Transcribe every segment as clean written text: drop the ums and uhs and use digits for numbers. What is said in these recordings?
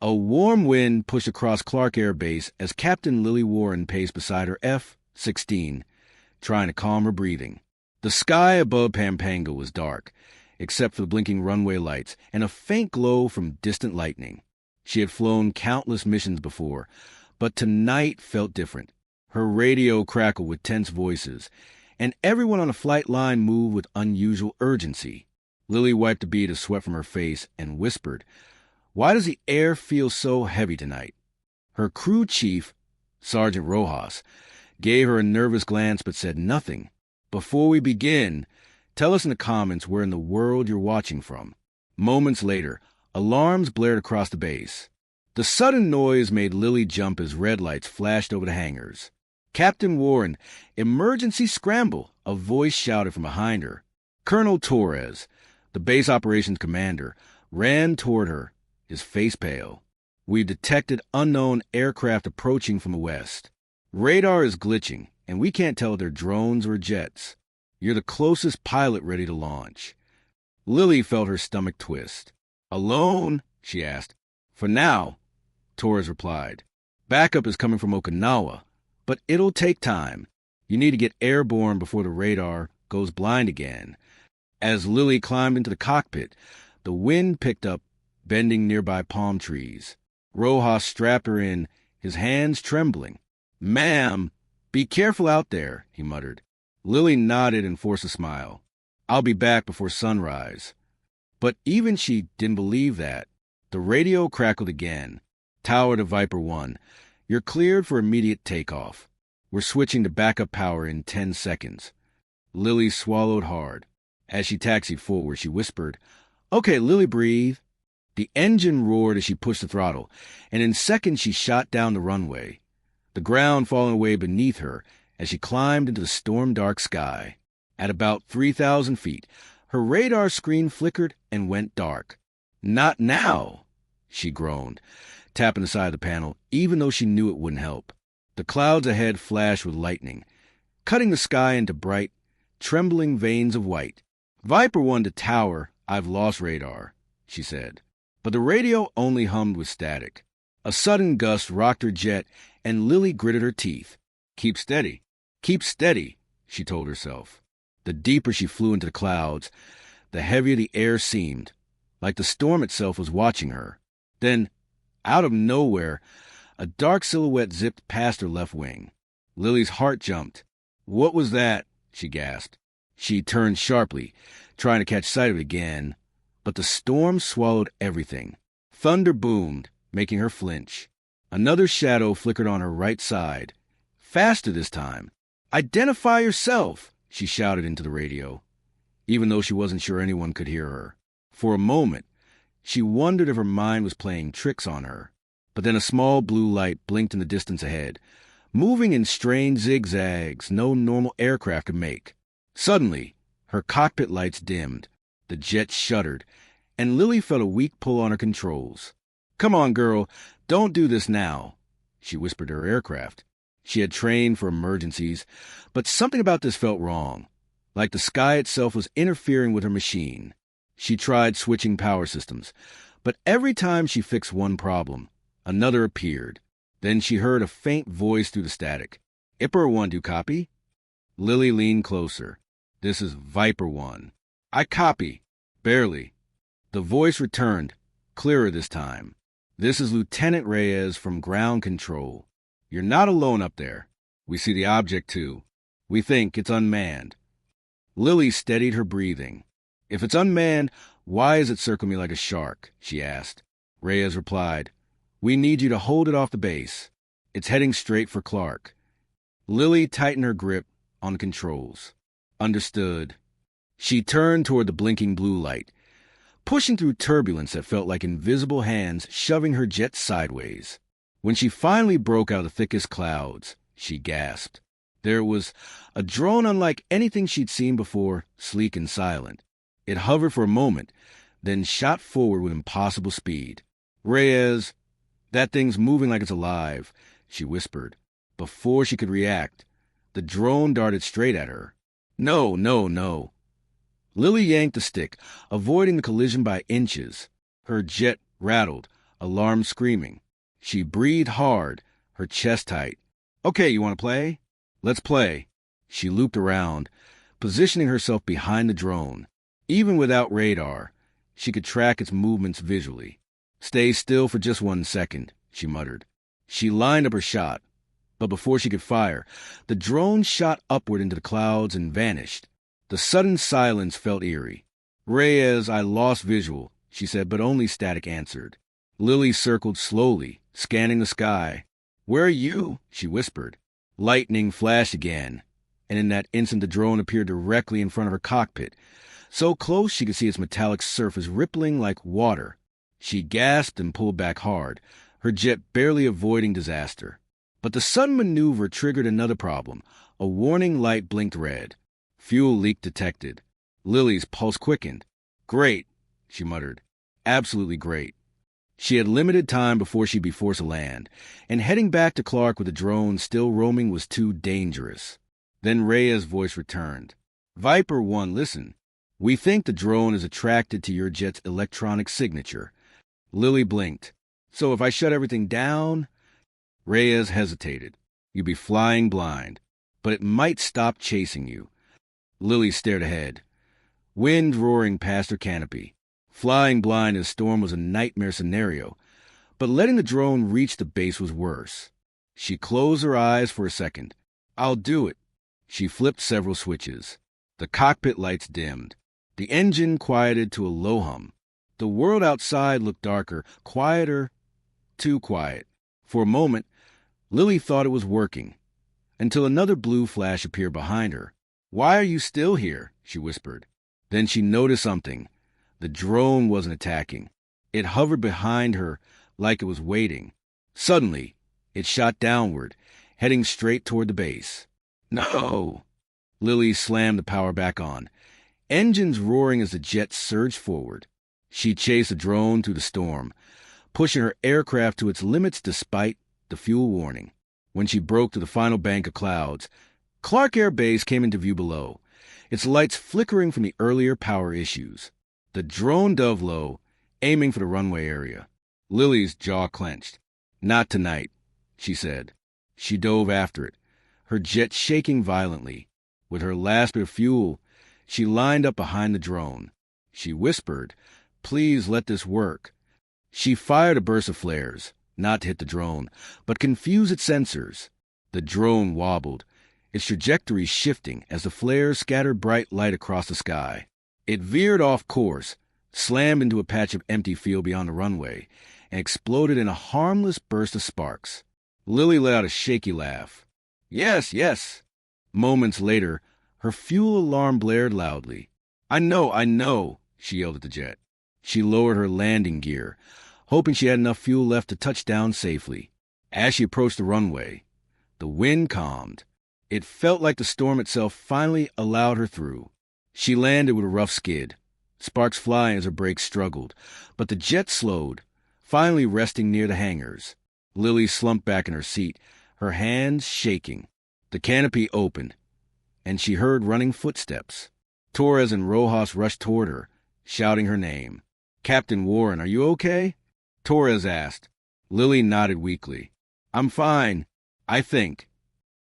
A warm wind pushed across Clark Air Base as Captain Lily Warren paced beside her F-16, trying to calm her breathing. The sky above Pampanga was dark, except for the blinking runway lights and a faint glow from distant lightning. She had flown countless missions before, but tonight felt different. Her radio crackled with tense voices, and everyone on the flight line moved with unusual urgency. Lily wiped a bead of sweat from her face and whispered, "Why does the air feel so heavy tonight?" Her crew chief, Sergeant Rojas, gave her a nervous glance but said nothing. "Before we begin, tell us in the comments where in the world you're watching from." Moments later, alarms blared across the base. The sudden noise made Lily jump as red lights flashed over the hangars. "Captain Warren, emergency scramble," a voice shouted from behind her. Colonel Torres, the base operations commander, ran toward her, his face pale. "We've detected unknown aircraft approaching from the west. Radar is glitching, and we can't tell if they're drones or jets. You're the closest pilot ready to launch." Lily felt her stomach twist. "Alone?" she asked. "For now," Torres replied. "Backup is coming from Okinawa, but it'll take time. You need to get airborne before the radar goes blind again." As Lily climbed into the cockpit, the wind picked up, bending nearby palm trees. Rojas strapped her in, his hands trembling. "Ma'am, be careful out there," he muttered. Lily nodded and forced a smile. "I'll be back before sunrise." But even she didn't believe that. The radio crackled again. "Tower to Viper 1. You're cleared for immediate takeoff. We're switching to backup power in 10 seconds. Lily swallowed hard. As she taxied forward, she whispered, "Okay, Lily, breathe." The engine roared as she pushed the throttle, and in seconds she shot down the runway, the ground falling away beneath her as she climbed into the storm-dark sky. At about 3,000 feet, her radar screen flickered and went dark. "Not now," she groaned, tapping the side of the panel, even though she knew it wouldn't help. The clouds ahead flashed with lightning, cutting the sky into bright, trembling veins of white. "Viper 1 to tower, I've lost radar," she said. But the radio only hummed with static. A sudden gust rocked her jet, and Lily gritted her teeth. Keep steady, she told herself. The deeper she flew into the clouds, the heavier the air seemed, like the storm itself was watching her. Then, out of nowhere, a dark silhouette zipped past her left wing. Lily's heart jumped. "What was that?" she gasped. She turned sharply, trying to catch sight of it again, but the storm swallowed everything. Thunder boomed, making her flinch. Another shadow flickered on her right side. Faster this time. "Identify yourself," she shouted into the radio, even though she wasn't sure anyone could hear her. For a moment, she wondered if her mind was playing tricks on her. But then a small blue light blinked in the distance ahead, moving in strange zigzags no normal aircraft could make. Suddenly, her cockpit lights dimmed, the jet shuddered, and Lily felt a weak pull on her controls. "Come on, girl, don't do this now," she whispered to her aircraft. She had trained for emergencies, but something about this felt wrong, like the sky itself was interfering with her machine. She tried switching power systems, but every time she fixed one problem, another appeared. Then she heard a faint voice through the static. "Ipper 1, do copy?" Lily leaned closer. "This is Viper 1. "I copy." "Barely." The voice returned, clearer this time. "This is Lieutenant Reyes from ground control. You're not alone up there. We see the object, too. We think it's unmanned." Lily steadied her breathing. "If it's unmanned, why is it circling me like a shark?" she asked. Reyes replied, "We need you to hold it off the base. It's heading straight for Clark." Lily tightened her grip on the controls. "Understood." She turned toward the blinking blue light, pushing through turbulence that felt like invisible hands shoving her jet sideways. When she finally broke out of the thickest clouds, she gasped. There was a drone unlike anything she'd seen before, sleek and silent. It hovered for a moment, then shot forward with impossible speed. "Reyes, that thing's moving like it's alive," she whispered. Before she could react, the drone darted straight at her. "No, no, no." Lily yanked the stick, avoiding the collision by inches. Her jet rattled, alarm screaming. She breathed hard, her chest tight. Okay, you want to play? Let's play. She looped around, positioning herself behind the drone. Even without radar, she could track its movements visually. Stay still for just 1 second, she muttered. She lined up her shot, but before she could fire, the drone shot upward into the clouds and vanished. The sudden silence felt eerie. Reyes, I lost visual, she said, but only static answered. Lily circled slowly, scanning the sky. Where are you? She whispered. Lightning flashed again, and in that instant the drone appeared directly in front of her cockpit, so close she could see its metallic surface rippling like water. She gasped and pulled back hard, her jet barely avoiding disaster. But the sudden maneuver triggered another problem. A warning light blinked red. Fuel leak detected. Lily's pulse quickened. Great, she muttered. Absolutely great. She had limited time before she'd be forced to land, and heading back to Clark with the drone still roaming was too dangerous. Then Reyes' voice returned. Viper 1, listen. We think the drone is attracted to your jet's electronic signature. Lily blinked. So if I shut everything down? Reyes hesitated. You'd be flying blind, but it might stop chasing you. Lily stared ahead. Wind roaring past her canopy. Flying blind in a storm was a nightmare scenario, but letting the drone reach the base was worse. She closed her eyes for a second. I'll do it. She flipped several switches. The cockpit lights dimmed. The engine quieted to a low hum. The world outside looked darker, quieter, too quiet. For a moment, Lily thought it was working, until another blue flash appeared behind her. Why are you still here? She whispered. Then she noticed something. The drone wasn't attacking. It hovered behind her like it was waiting. Suddenly, it shot downward, heading straight toward the base. No! Lily slammed the power back on, engines roaring as the jet surged forward. She chased the drone through the storm, pushing her aircraft to its limits despite the fuel warning. When she broke through the final bank of clouds, Clark Air Base came into view below, its lights flickering from the earlier power issues. The drone dove low, aiming for the runway area. Lily's jaw clenched. Not tonight, she said. She dove after it, her jet shaking violently. With her last bit of fuel, she lined up behind the drone. She whispered, Please let this work. She fired a burst of flares, not to hit the drone, but confuse its sensors. The drone wobbled, its trajectory shifting as the flares scattered bright light across the sky. It veered off course, slammed into a patch of empty field beyond the runway, and exploded in a harmless burst of sparks. Lily let out a shaky laugh. Yes, yes. Moments later, her fuel alarm blared loudly. I know, she yelled at the jet. She lowered her landing gear, hoping she had enough fuel left to touch down safely. As she approached the runway, the wind calmed. It felt like the storm itself finally allowed her through. She landed with a rough skid, sparks flying as her brakes struggled, but the jet slowed, finally resting near the hangars. Lily slumped back in her seat, her hands shaking. The canopy opened, and she heard running footsteps. Torres and Rojas rushed toward her, shouting her name. Captain Warren, are you okay? Torres asked. Lily nodded weakly. I'm fine, I think.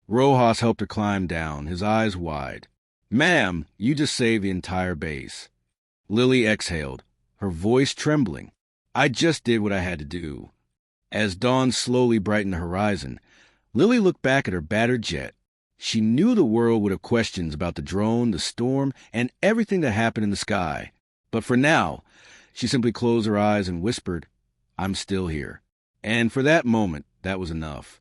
Rojas helped her climb down, his eyes wide. Ma'am, you just saved the entire base. Lily exhaled, her voice trembling. I just did what I had to do. As dawn slowly brightened the horizon, Lily looked back at her battered jet. She knew the world would have questions about the drone, the storm, and everything that happened in the sky. But for now, she simply closed her eyes and whispered, I'm still here. And for that moment, that was enough.